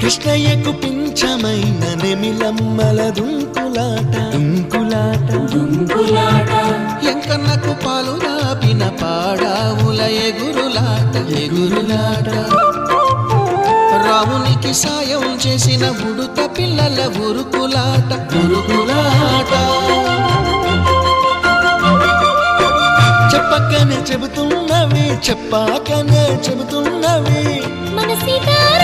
కృష్ణయ్యకు పింఛమైన నెమిలమ్మల దుంకులాట ఎంకన్నకు పాలు రాపిన పాడావుల ఎగురులాట రామునికి సాయం చేసిన ఉడుత పిల్లల ఉరుకులాట చెప్పకనే చెబుతున్నవి చెప్పాకనే చెబుతున్నవి మన సీతారాముల